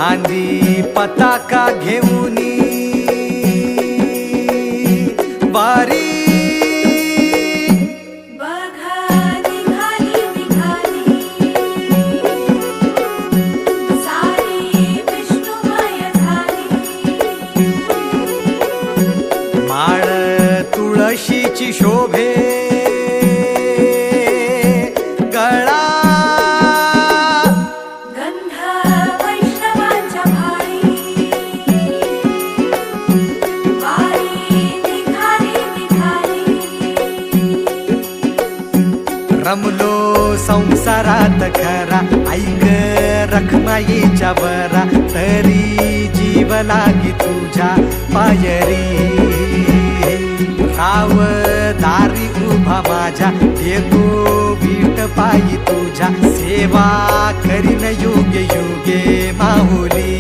खांदी पताका घेऊनी वारी माळ तुळशीची शोभे गळा गंध वैष्णवांच्या भाळी वारी निघाली निघाली रमलो संसारात खरा ऐक रखमाईच्या बरा तरी जीव लागी तुझ्या पायरी राव दारी उभा माझ्या येतो बीट पायी तुझ्या सेवा करीन योग्य योगे माहुली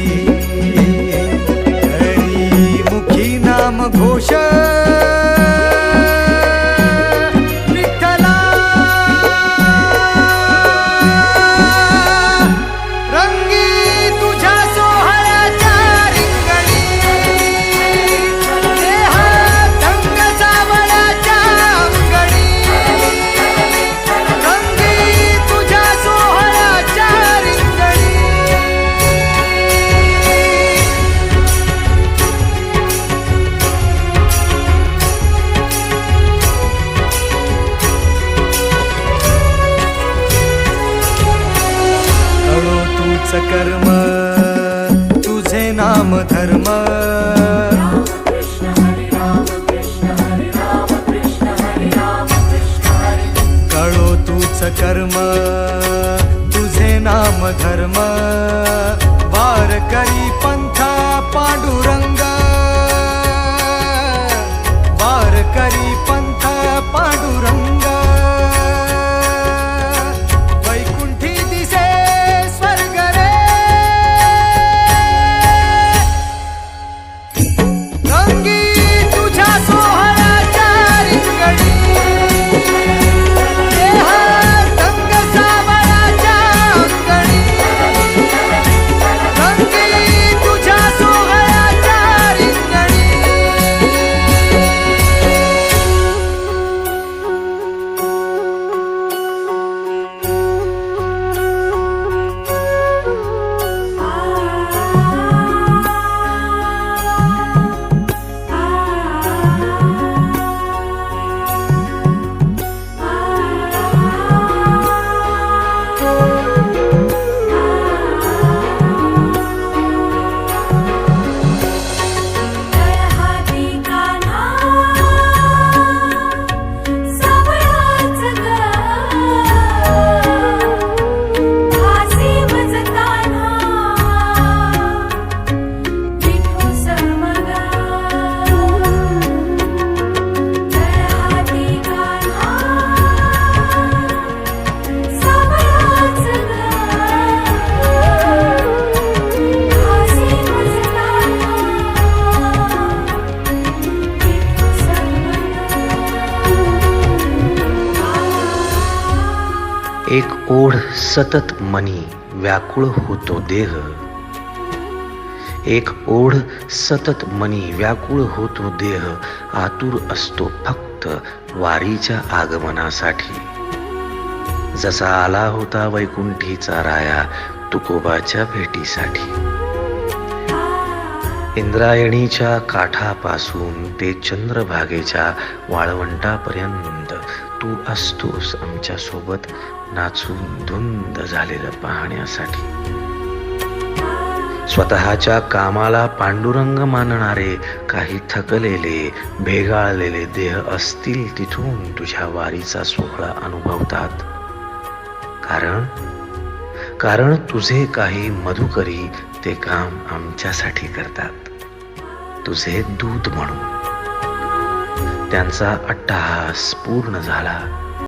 हरी मुखी नाम घोष कर्म तुझे नाम धर्म कळो तूच कर्म तुझे नाम धर्म वार करी पंथ पांडुरंग वार करी पंथ पांडुरंग एक ओढ सतत मनी व्याकुळ होतो देह एक ओढ सतत मनी व्याकुळ होतो देह आतुर असतो फक्त वारीच्या आगमनासाठी जसा आला होता वैकुंठीचा राया तुकोबाच्या भेटीसाठी इंद्रायणीच्या काठापासून ते चंद्रभागेच्या वाळवंटापर्यंत तू असतोस आमच्या सोबत नाचून धुंद झालेलं पाहण्यासाठी स्वतःच्या कामाला पांडुरंग मानणारे काही थकलेले भेगाळलेले देह असतील तिथून तुझ्या वारीचा सोहळा अनुभवतात कारण तुझे काही मधुकरी ते काम आमच्यासाठी करतात तुझे दूत म्हणून त्यांचा अट्टहास पूर्ण झाला